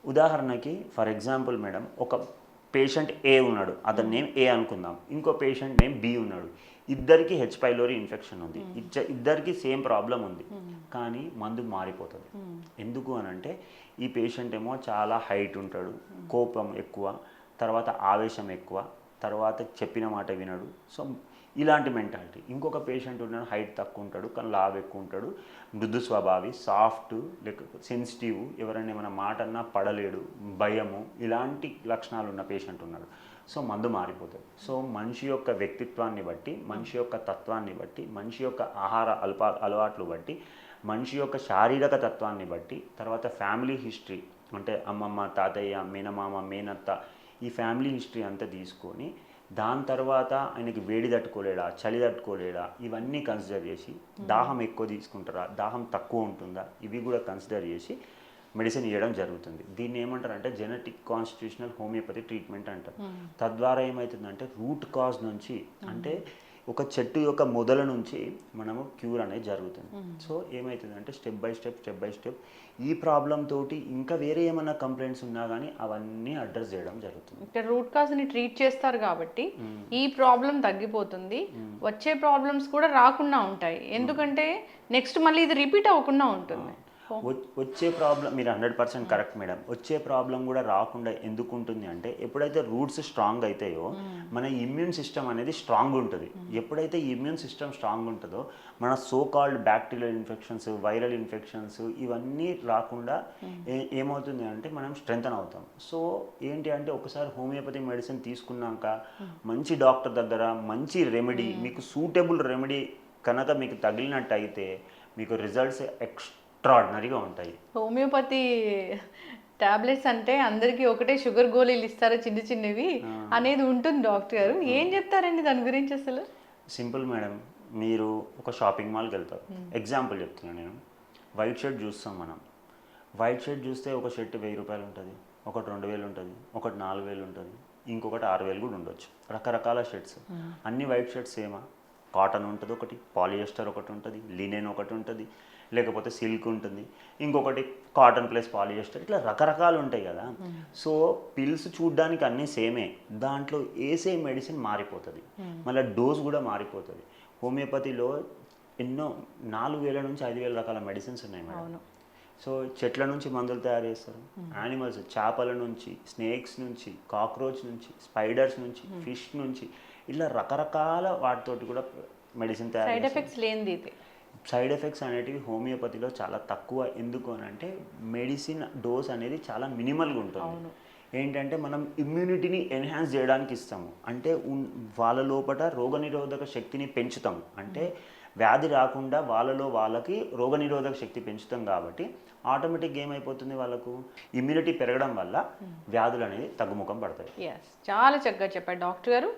ఉదాహరణకి ఫర్ ఎగ్జాంపుల్ మేడం, ఒక పేషెంట్ A ఉన్నాడు, అతని నేమ్ A అనుకుందాం, ఇంకో పేషెంట్ నేమ్ B ఉన్నాడు. ఇద్దరికి హెచ్ పైలోరీ ఇన్ఫెక్షన్ ఉంది, ఇద్దరికి సేమ్ ప్రాబ్లం ఉంది, కానీ మందు మారిపోతుంది. ఎందుకు అని అంటే ఈ పేషెంట్ ఏమో చాలా హైట్ ఉంటాడు, కోపం ఎక్కువ, తర్వాత ఆవేశం ఎక్కువ, తర్వాత చెప్పిన మాట వినడు. సో ఇలాంటి మెంటాలిటీ. ఇంకొక పేషెంట్ ఉన్నాడు, హైట్ తక్కువ ఉంటాడు కానీ లావ్ ఎక్కువ ఉంటాడు, మృదు స్వభావి, సాఫ్ట్, లేకపోతే సెన్సిటివ్, ఎవరైనా ఏమైనా మాట అన్నా పడలేడు, భయము, ఇలాంటి లక్షణాలు ఉన్న పేషెంట్ ఉన్నాడు. సో మందు మారిపోతుంది. సో మనిషి యొక్క వ్యక్తిత్వాన్ని బట్టి, మనిషి యొక్క తత్వాన్ని బట్టి, మనిషి యొక్క ఆహార అలవాట్లు బట్టి, మనిషి యొక్క శారీరక తత్వాన్ని బట్టి, తర్వాత ఫ్యామిలీ హిస్టరీ అంటే అమ్మమ్మ, తాతయ్య, మేనమామ, మేనత్త, ఈ ఫ్యామిలీ హిస్టరీ అంతా తీసుకొని దాని తర్వాత ఆయనకి వేడి తట్టుకోలేడా, చలి తట్టుకోలేడా, ఇవన్నీ కన్సిడర్ చేసి, దాహం ఎక్కువ తీసుకుంటారా, దాహం తక్కువ ఉంటుందా, ఇవి కూడా కన్సిడర్ చేసి మెడిసిన్ ఇవ్వడం జరుగుతుంది. దీన్ని ఏమంటారంటే జెనెటిక్ కాన్స్టిట్యూషనల్ హోమియోపతి ట్రీట్మెంట్ అంటారు. తద్వారా ఏమవుతుందంటే రూట్ కాజ్ నుంచి, అంటే ఒక చెట్టు యొక్క మొదల నుంచి మనము క్యూర్ అనేది జరుగుతుంది. సో ఏమవుతుందంటే స్టెప్ బై స్టెప్ ఈ ప్రాబ్లం తోటి ఇంకా వేరే ఏమైనా కంప్లైంట్స్ ఉన్నా కానీ అవన్నీ అడ్రస్ చేయడం జరుగుతుంది. ఇక్కడ రూట్ కాజ్ని ట్రీట్ చేస్తారు కాబట్టి ఈ ప్రాబ్లం తగ్గిపోతుంది, వచ్చే ప్రాబ్లమ్స్ కూడా రాకుండా ఉంటాయి. ఎందుకంటే నెక్స్ట్ మళ్ళీ ఇది రిపీట్ అవ్వకుండా ఉంటుంది. వచ్చే ప్రాబ్లం మీరు 100% కరెక్ట్ మేడం. వచ్చే ప్రాబ్లం కూడా రాకుండా ఎందుకు ఉంటుంది అంటే ఎప్పుడైతే రూట్స్ స్ట్రాంగ్ అవుతాయో మన ఇమ్యూన్ సిస్టమ్ అనేది స్ట్రాంగ్ ఉంటుంది. ఎప్పుడైతే ఇమ్యూన్ సిస్టమ్ స్ట్రాంగ్ ఉంటుందో మన so called bacterial infections, viral infections ఇవన్నీ రాకుండా ఏమవుతుంది అంటే మనం స్ట్రెంగ్తన్ అవుతాం. సో ఏంటి అంటే ఒకసారి హోమియోపతి మెడిసిన్ తీసుకున్నాక మంచి డాక్టర్ దగ్గర మంచి రెమెడీ, మీకు సూటబుల్ రెమెడీ కనుక మీకు తగిలినట్టయితే మీకు రిజల్ట్స్ ఎక్స్ట్రాడినరీగా ఉంటాయి. హోమియోపతి టాబ్లెట్స్ అంటే అందరికీ ఒకటే షుగర్ గోళీలు ఇస్తారు చిన్న చిన్నవి అనేది ఉంటుంది డాక్టర్ గారు. ఏం చెప్తారండి దాని గురించి అసలు? Simple madam. మీరు ఒక షాపింగ్ మాల్కి వెళ్తారు. ఎగ్జాంపుల్ చెప్తున్నాను నేను. వైట్ షర్ట్ చూస్తాం మనం. వైట్ షర్ట్ చూస్తే ఒక షర్ట్ 1000 రూపాయలు ఉంటుంది, ఒకటి 2000 ఉంటుంది, ఒకటి 4000 ఉంటుంది, ఇంకొకటి 6000 కూడా ఉండొచ్చు. రకరకాల షర్ట్స్. అన్ని వైట్ షర్ట్స్ ఏమా? కాటన్ ఉంటుంది ఒకటి, పాలియస్టర్ ఒకటి ఉంటుంది, లినెన్ ఒకటి ఉంటుంది, లేకపోతే సిల్క్ ఉంటుంది, ఇంకొకటి కాటన్ ప్లస్ పాలియస్టర్, ఇట్లా రకరకాలు ఉంటాయి కదా. సో పిల్స్ చూడడానికి అన్నీ సేమే, దాంట్లో వేసే మెడిసిన్ మారిపోతుంది, మళ్ళీ డోస్ కూడా మారిపోతుంది. హోమియోపతిలో ఎన్నో 4000 నుంచి 5000 రకాల మెడిసిన్స్ ఉన్నాయి మేడం. సో చెట్ల నుంచి మందులు తయారు చేస్తారు, యానిమల్స్, చేపల నుంచి, స్నేక్స్ నుంచి, కాక్రోచ్ నుంచి, స్పైడర్స్ నుంచి, ఫిష్ నుంచి, ఇలా రకరకాల వాటితోటి కూడా మెడిసిన్ తయారు. సైడ్ ఎఫెక్ట్స్ లేనిది ఇది. సైడ్ ఎఫెక్ట్స్ అనేటివి హోమియోపతిలో చాలా తక్కువ. ఎందుకు అని అంటే మెడిసిన్ డోస్ అనేది చాలా మినిమల్గా ఉంటుంది. ఏంటంటే మనం ఇమ్యూనిటీని ఎన్హాన్స్ చేయడానికి ఇస్తాము, అంటే వాళ్ళ లోపల రోగనిరోధక శక్తిని పెంచుతాము, అంటే వ్యాధి రాకుండా వాళ్ళకి రోగనిరోధక శక్తి పెంచుతాం కాబట్టి ఆటోమేటిక్గా ఏమైపోతుంది, వాళ్ళకు ఇమ్యూనిటీ పెరగడం వల్ల వ్యాధులు అనేది తగ్గుముఖం పడతాయి. చాలా చక్కగా చెప్పారు డాక్టర్ గారు.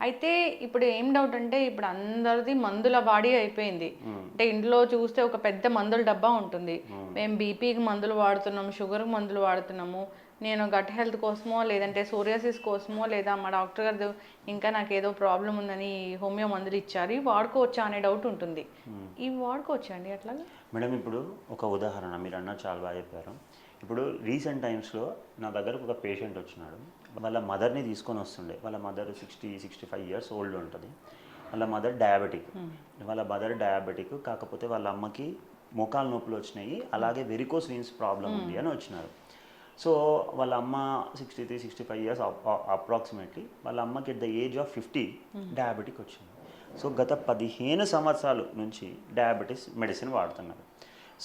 అయితే ఇప్పుడు ఏం డౌట్ అంటే ఇప్పుడు అందరిది మందుల బాడీ అయిపోయింది. అంటే ఇంట్లో చూస్తే ఒక పెద్ద మందుల డబ్బా ఉంటుంది. మేము బీపీకి మందులు వాడుతున్నాము, షుగర్కి మందులు వాడుతున్నాము, నేను గట్ హెల్త్ కోసమో లేదంటే సోరియాసిస్ కోసమో లేదా మా డాక్టర్ గారు ఇంకా నాకు ఏదో ప్రాబ్లం ఉందని హోమియో మందులు ఇచ్చారు, ఇవి వాడుకోవచ్చా అనే డౌట్ ఉంటుంది. ఇవి వాడుకోవచ్చా అండి అట్లా? మేడం ఇప్పుడు ఒక ఉదాహరణ మీరు అన్న చాలా బాగా చెప్పారు. ఇప్పుడు రీసెంట్ టైమ్స్లో నా దగ్గరకు ఒక పేషెంట్ వచ్చినాడు. వాళ్ళ మదర్ని తీసుకొని వస్తుండే. వాళ్ళ మదర్ 60-65 ఇయర్స్ ఓల్డ్ ఉంటుంది. వాళ్ళ మదర్ డయాబెటిక్. కాకపోతే వాళ్ళ అమ్మకి మోకాలు నొప్పులు వచ్చినాయి, అలాగే వెరికోస్ వెయిన్స్ ప్రాబ్లం ఉంది అని వచ్చినారు. సో వాళ్ళ అమ్మ 63-65 ఇయర్స్ అప్రాక్సిమేట్లీ. వాళ్ళ అమ్మకి at the age of 50 diabetic వచ్చింది. సో గత 15 సంవత్సరాల నుంచి డయాబెటీస్ మెడిసిన్ వాడుతున్నారు.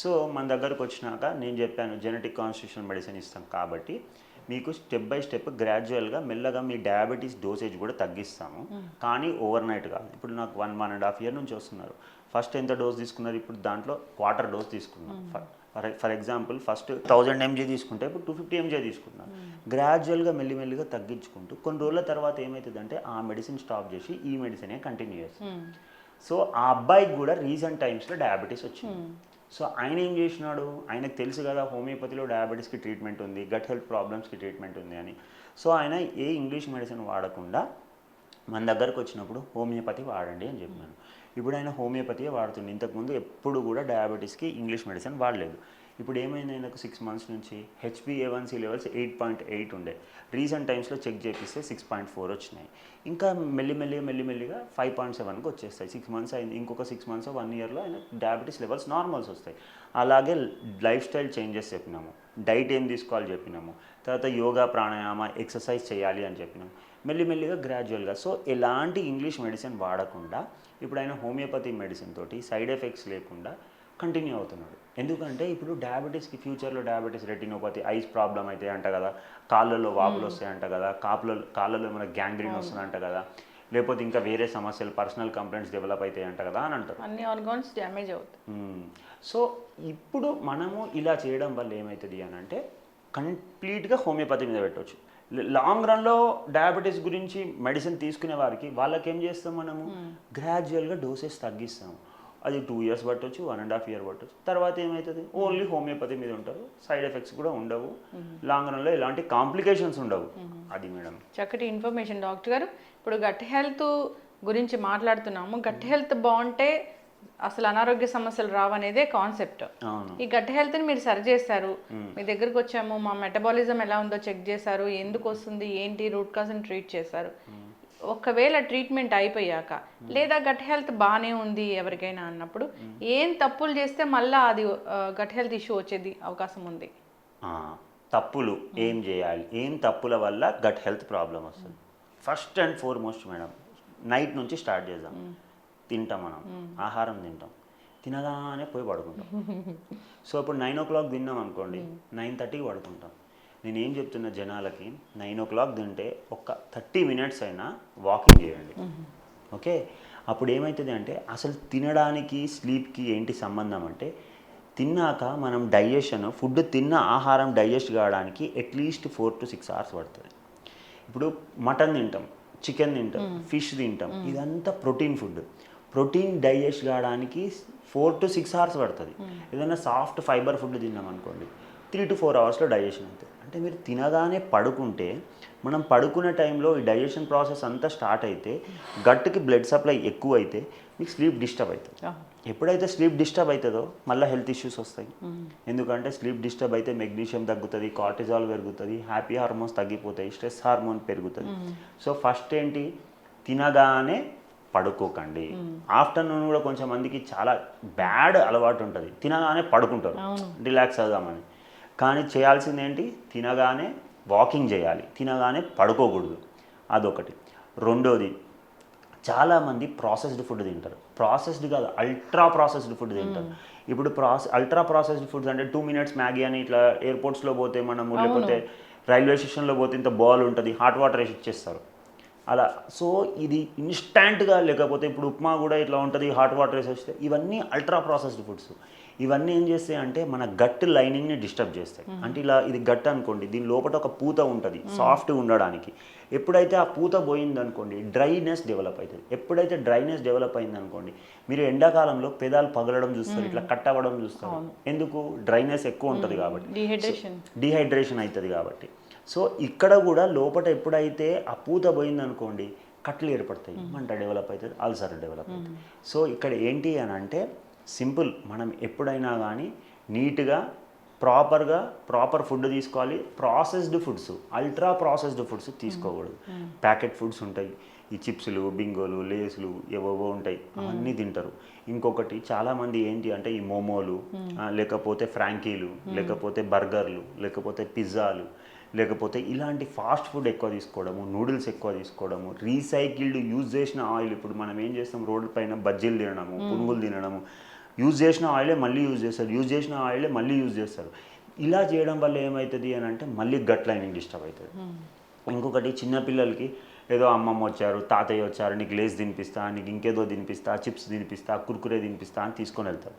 సో మన దగ్గరకు వచ్చినాక నేను చెప్పాను జెనెటిక్ కాన్స్టిట్యూషనల్ మెడిసిన్ ఇస్తాం కాబట్టి మీకు స్టెప్ బై స్టెప్ గ్రాడ్యువల్గా మెల్లగా మీ డయాబెటీస్ డోసేజ్ కూడా తగ్గిస్తాము, కానీ ఓవర్ నైట్ కాదు. ఇప్పుడు నాకు 1.5 ఇయర్ నుంచి వస్తున్నారు. ఫస్ట్ ఎంత డోస్ తీసుకున్నారు, ఇప్పుడు దాంట్లో క్వార్టర్ డోస్ తీసుకున్నాం. ఫర్ ఎగ్జాంపుల్ ఫస్ట్ 1000 mg తీసుకుంటే ఇప్పుడు 250 mg తీసుకున్నాను. గ్రాడ్యువల్గా మెల్లిమెల్లిగా తగ్గించుకుంటూ కొన్ని రోజుల తర్వాత ఏమవుతుందంటే ఆ మెడిసిన్ స్టాప్ చేసి ఈ మెడిసినే కంటిన్యూ చేస్తాం. సో ఆ అబ్బాయికి కూడా రీసెంట్ టైమ్స్లో డయాబెటీస్ వచ్చింది. సో ఆయన ఏం చేసినాడు, ఆయనకు తెలుసు కదా హోమియోపతిలో డయాబెటీస్కి ట్రీట్మెంట్ ఉంది, గట్ హెల్త్ ప్రాబ్లమ్స్కి ట్రీట్మెంట్ ఉంది అని. సో ఆయన ఏ ఇంగ్లీష్ మెడిసిన్ వాడకుండా మన దగ్గరకు వచ్చినప్పుడు హోమియోపతి వాడండి అని చెప్పాను. ఇప్పుడు ఆయన హోమియోపతియే వాడుతుంది. ఇంతకుముందు ఎప్పుడు కూడా డయాబెటీస్కి ఇంగ్లీష్ మెడిసిన్ వాడలేదు. ఇప్పుడు ఏమైంది, ఆయనకు 6 months నుంచి HbA1c లెవెల్స్ 8.8 ఉండే. రీసెంట్ టైమ్స్లో చెక్ చేపిస్తే 6.4 వచ్చినాయి. ఇంకా మెల్లిమెల్లిగా 5.7కి వచ్చేస్తాయి. 6 months అయింది, ఇంకొక 6 months 1 yearలో ఆయన డయాబెటీస్ లెవెల్స్ నార్మల్స్ వస్తాయి. అలాగే లైఫ్ స్టైల్ చేంజెస్ చెప్పినాము, డైట్ ఏం తీసుకోవాలి చెప్పినాము, తర్వాత యోగా ప్రాణాయామ ఎక్సర్సైజ్ చేయాలి అని చెప్పినాము. మెల్లిమెల్లిగా గ్రాడ్యువల్గా. సో ఎలాంటి ఇంగ్లీష్ మెడిసిన్ వాడకుండా ఇప్పుడు ఆయన హోమియోపతి మెడిసిన్ తోటి సైడ్ ఎఫెక్ట్స్ లేకుండా కంటిన్యూ అవుతున్నాడు. ఎందుకంటే ఇప్పుడు డయాబెటీస్కి ఫ్యూచర్లో డయాబెటీస్, రెటినోపతి, ఐస్ ప్రాబ్లం అయితే అంట కదా, కాళ్ళల్లో వాపులు వస్తాయంట కదా, కాళ్ళలో ఏమైనా గ్యాంగ్రీన్ వస్తుందంట కదా, లేకపోతే ఇంకా వేరే సమస్యలు పర్సనల్ కంప్లైంట్స్ డెవలప్ అవుతాయి అంట కదా అని అంటారు. అన్ని ఆర్గాన్స్ డ్యామేజ్ అవుతాయి. సో ఇప్పుడు మనము ఇలా చేయడం వల్ల ఏమవుతుంది అని అంటే కంప్లీట్గా హోమియోపతి మీద పెట్టవచ్చు. లాంగ్ రన్లో డయాబెటీస్ గురించి మెడిసిన్ తీసుకునే వారికి వాళ్ళకి ఏం చేస్తాం, మనము గ్రాడ్యువల్గా డోసెస్ తగ్గిస్తాము. అది 2 years పట్టవచ్చు, 1.5 year పట్టవచ్చు. తర్వాత ఏమవుతుంది, ఓన్లీ హోమియోపతి మీద ఉంటారు, సైడ్ ఎఫెక్ట్స్ కూడా ఉండవు, లాంగ్ రన్లో ఎలాంటి కాంప్లికేషన్స్ ఉండవు. అది మేడం చక్కటి ఇన్ఫర్మేషన్ డాక్టర్ గారు. ఇప్పుడు గట్ హెల్త్ గురించి మాట్లాడుతున్నాము. గట్ హెల్త్ బాగుంటే అసలు అనారోగ్య సమస్యలు రావనేదే కాన్సెప్ట్. ఈ గట్ హెల్త్ని మీరు సరి చేస్తారు, మీ దగ్గరకు వచ్చాము, మా మెటబాలిజం ఎలా ఉందో చెక్ చేశారు, ఎందుకు వస్తుంది ఏంటి రూట్ కాజ్ని ట్రీట్ చేశారు. ఒకవేళ ట్రీట్మెంట్ అయిపోయాక లేదా గట్ హెల్త్ బాగానే ఉంది ఎవరికైనా అన్నప్పుడు ఏం తప్పులు చేస్తే మళ్ళీ అది గట్ హెల్త్ ఇష్యూ వచ్చేది అవకాశం ఉంది? ఆ, తప్పులు ఏం చేయాలి, ఏం తప్పుల వల్ల గట్ హెల్త్ ప్రాబ్లం వస్తుంది? First and foremost madam, night నుంచి స్టార్ట్ చేద్దాం. తింటాం మనం, ఆహారం తింటాం, తినగానే పోయి పడుకుంటాం. సో ఇప్పుడు 9 o'clock తిన్నాం అనుకోండి, 9:30కి పడుకుంటాం. నేను ఏం చెప్తున్నా జనాలకి, 9 o'clock తింటే ఒక 30 minutes అయినా వాకింగ్ చేయండి. ఓకే, అప్పుడు ఏమవుతుంది అంటే అసలు తినడానికి స్లీప్కి ఏంటి సంబంధం అంటే, తిన్నాక మనం డైజెషన్, ఫుడ్ తిన్న ఆహారం డైజెస్ట్ కావడానికి అట్లీస్ట్ 4 to 6 hours పడుతుంది. ఇప్పుడు మటన్ తింటాం, చికెన్ తింటాం, ఫిష్ తింటాం, ఇదంతా ప్రోటీన్ ఫుడ్. ప్రోటీన్ డైజెస్ట్ కావడానికి 4 to 6 hours పడుతుంది. ఏదైనా సాఫ్ట్ ఫైబర్ ఫుడ్ తిన్నాం అనుకోండి, 3 to 4 hours డైజెషన్ అవుతుంది. అంటే మీరు తినగానే పడుకుంటే, మనం పడుకునే టైంలో ఈ డైజెషన్ ప్రాసెస్ అంతా స్టార్ట్ అయితే గట్కి బ్లడ్ సప్లై ఎక్కువ అయితే మీకు స్లీప్ డిస్టర్బ్ అవుతుంది. ఎప్పుడైతే స్లీప్ డిస్టర్బ్ అవుతుందో మళ్ళీ హెల్త్ ఇష్యూస్ వస్తాయి. ఎందుకంటే స్లీప్ డిస్టర్బ్ అయితే మెగ్నీషియం తగ్గుతుంది, కార్టిజాల్ పెరుగుతుంది, హ్యాపీ హార్మోన్స్ తగ్గిపోతాయి, స్ట్రెస్ హార్మోన్ పెరుగుతుంది. సో ఫస్ట్ ఏంటి, తినగానే పడుకోకండి. ఆఫ్టర్నూన్ కూడా కొంచెం మందికి చాలా బ్యాడ్ అలవాటు ఉంటుంది, తినగానే పడుకుంటారు రిలాక్స్ అవుదామని. కానీ చేయాల్సింది ఏంటి, తినగానే వాకింగ్ చేయాలి, తినగానే పడుకోకూడదు. అదొకటి. రెండోది, చాలామంది ప్రాసెస్డ్ ఫుడ్ తింటారు. ప్రాసెస్డ్ కాదు, అల్ట్రా ప్రాసెస్డ్ ఫుడ్ తింటారు. ఇప్పుడు అల్ట్రా ప్రాసెస్డ్ ఫుడ్స్ అంటే 2 minutes మ్యాగీ అని ఇట్లా ఎయిర్పోర్ట్స్లో పోతే మనము, లేకపోతే రైల్వే స్టేషన్లో పోతే ఇంత బాల్ ఉంటుంది, హాట్ వాటర్ వేసి ఇచ్చేస్తారు అలా. సో ఇది ఇన్స్టాంట్గా, లేకపోతే ఇప్పుడు ఉప్మా కూడా ఇట్లా ఉంటుంది, హాట్ వాటర్ వేసి వస్తే, ఇవన్నీ అల్ట్రా ప్రాసెస్డ్ ఫుడ్స్. ఇవన్నీ ఏం చేస్తాయి అంటే మన గట్ లైనింగ్ని డిస్టర్బ్ చేస్తాయి. అంటే ఇలా ఇది గట్ అనుకోండి, దీని లోపల ఒక పూత ఉంటుంది సాఫ్ట్గా ఉండడానికి. ఎప్పుడైతే ఆ పూత పోయిందనుకోండి డ్రైనెస్ డెవలప్ అవుతుంది. ఎప్పుడైతే డ్రైనెస్ డెవలప్ అయిందనుకోండి, మీరు ఎండాకాలంలో పెదాలు పగలడం చూస్తారు, ఇట్లా కట్ అవ్వడం చూస్తారు. ఎందుకు? డ్రైనెస్ ఎక్కువ ఉంటుంది కాబట్టి, డీహైడ్రేషన్ అవుతుంది కాబట్టి. సో ఇక్కడ కూడా లోపల ఎప్పుడైతే ఆ పూత పోయిందనుకోండి కట్లు ఏర్పడతాయి, మంట డెవలప్ అవుతుంది, అల్సర్ డెవలప్ అవుతుంది. సో ఇక్కడ ఏంటి అని అంటే సింపుల్, మనం ఎప్పుడైనా కానీ నీట్గా ప్రాపర్ ఫుడ్ తీసుకోవాలి. Processed foods, ultra processed foods తీసుకోకూడదు. ప్యాకెట్ ఫుడ్స్ ఉంటాయి, ఈ చిప్స్లు, బింగోలు, లేసులు ఏవోవో ఉంటాయి, అవన్నీ తింటారు. ఇంకొకటి చాలామంది ఏంటి అంటే ఈ మోమోలు, లేకపోతే ఫ్రాంకీలు, లేకపోతే బర్గర్లు, లేకపోతే పిజ్జాలు, లేకపోతే ఇలాంటి ఫాస్ట్ ఫుడ్ ఎక్కువ తీసుకోవడము, నూడిల్స్ ఎక్కువ తీసుకోవడము, రీసైకిల్డ్ యూజ్ చేసిన ఆయిల్. ఇప్పుడు మనం ఏం చేస్తాం, రోడ్డు పైన బజ్జీలు తినడము, పునుగులు తినడము, యూజ్ చేసిన ఆయిలే మళ్ళీ యూజ్ చేస్తారు, యూజ్ చేసిన ఆయిలే మళ్ళీ యూజ్ చేస్తారు. ఇలా చేయడం వల్ల ఏమవుతుంది అని అంటే మళ్ళీ గట్ లైనింగ్ డిస్టర్బ్ అవుతుంది. ఇంకొకటి, చిన్నపిల్లలకి ఏదో అమ్మమ్మ వచ్చారు, తాతయ్య వచ్చారు, నీకు లేస్ తినిపిస్తా, నీకు ఇంకేదో తినిపిస్తా, చిప్స్ తినిపిస్తా, కుర్కురే తినిపిస్తా అని తీసుకొని వెళ్తారు.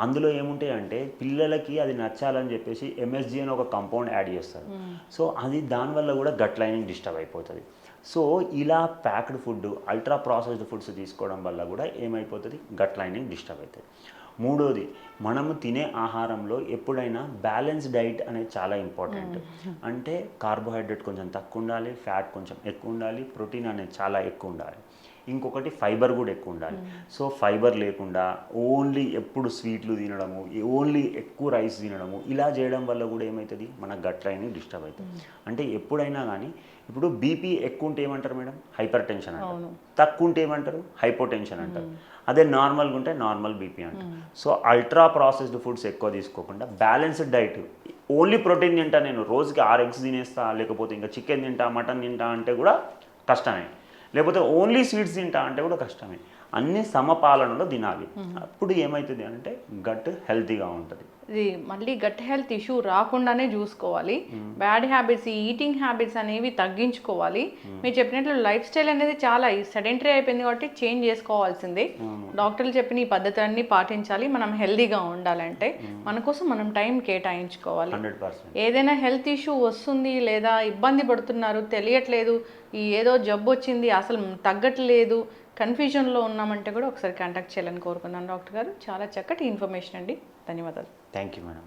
అందులో ఏముంటాయి అంటే పిల్లలకి అది నచ్చాలని చెప్పేసి MSG అని ఒక కాంపౌండ్ యాడ్ చేస్తారు. సో అది దానివల్ల కూడా గట్ లైనింగ్ డిస్టర్బ్ అయిపోతుంది. సో ఇలా packed food, ultra processed foods తీసుకోవడం వల్ల కూడా ఏమైపోతుంది, గట్ లైనింగ్ డిస్టర్బ్ అవుతుంది. మూడోది, మనము తినే ఆహారంలో ఎప్పుడైనా బ్యాలెన్స్ డైట్ అనేది చాలా ఇంపార్టెంట్. అంటే కార్బోహైడ్రేట్ కొంచెం తక్కువ ఉండాలి, ఫ్యాట్ కొంచెం ఎక్కువ ఉండాలి, ప్రోటీన్ అనేది చాలా ఎక్కువ ఉండాలి. ఇంకొకటి ఫైబర్ కూడా ఎక్కువ ఉండాలి. సో ఫైబర్ లేకుండా ఓన్లీ ఎప్పుడు స్వీట్లు తినడము, ఓన్లీ ఎక్కువ రైస్ తినడము, ఇలా చేయడం వల్ల కూడా ఏమవుతుంది, మన గట్ లైనింగ్ డిస్టర్బ్ అవుతుంది. అంటే ఎప్పుడైనా కానీ, ఇప్పుడు బీపీ ఎక్కువ ఉంటే ఏమంటారు మేడం, హైపర్ టెన్షన్ అంటారు. తక్కువ ఉంటే ఏమంటారు, హైపోటెన్షన్ అంటారు. అదే నార్మల్గా ఉంటే నార్మల్ బీపీ అంటారు. సో అల్ట్రా ప్రాసెస్డ్ ఫుడ్స్ ఎక్కువ తీసుకోకుండా బ్యాలెన్స్డ్ డైట్, ఓన్లీ ప్రోటీన్ తింటా, నేను రోజుకి 6 eggs తినేస్తా, లేకపోతే ఇంకా చికెన్ తింటా, మటన్ తింటా అంటే కూడా కష్టమే. లేకపోతే ఓన్లీ స్వీట్స్ తింటా అంటే కూడా కష్టమే. అన్ని సమపాలనలో తినాలి. అప్పుడు ఏమవుతుంది అంటే గట్ హెల్తీగా ఉంటుంది. ఇది మళ్ళీ గట్ హెల్త్ ఇష్యూ రాకుండానే చూసుకోవాలి. బ్యాడ్ హ్యాబిట్స్, ఈటింగ్ హ్యాబిట్స్ అనేవి తగ్గించుకోవాలి. మీరు చెప్పినట్లు లైఫ్ స్టైల్ అనేది చాలా సెడెంటరీ అయిపోయింది కాబట్టి చేంజ్ చేసుకోవాల్సిందే. డాక్టర్లు చెప్పిన ఈ పద్ధతులన్నీ పాటించాలి. మనం హెల్తీగా ఉండాలంటే మన కోసం మనం టైం కేటాయించుకోవాలి. 100%. ఏదైనా హెల్త్ ఇష్యూ వస్తుంది లేదా ఇబ్బంది పడుతున్నారు, తెలియట్లేదు, ఈ ఏదో జబ్బు వచ్చింది అసలు తగ్గట్లేదు, కన్ఫ్యూజన్లో ఉన్నామంటే కూడా ఒకసారి కాంటాక్ట్ చేయాలని కోరుకున్నాను డాక్టర్ గారు. చాలా చక్కటి ఇన్ఫర్మేషన్ అండి. ధన్యవాదాలు. Thank you madam.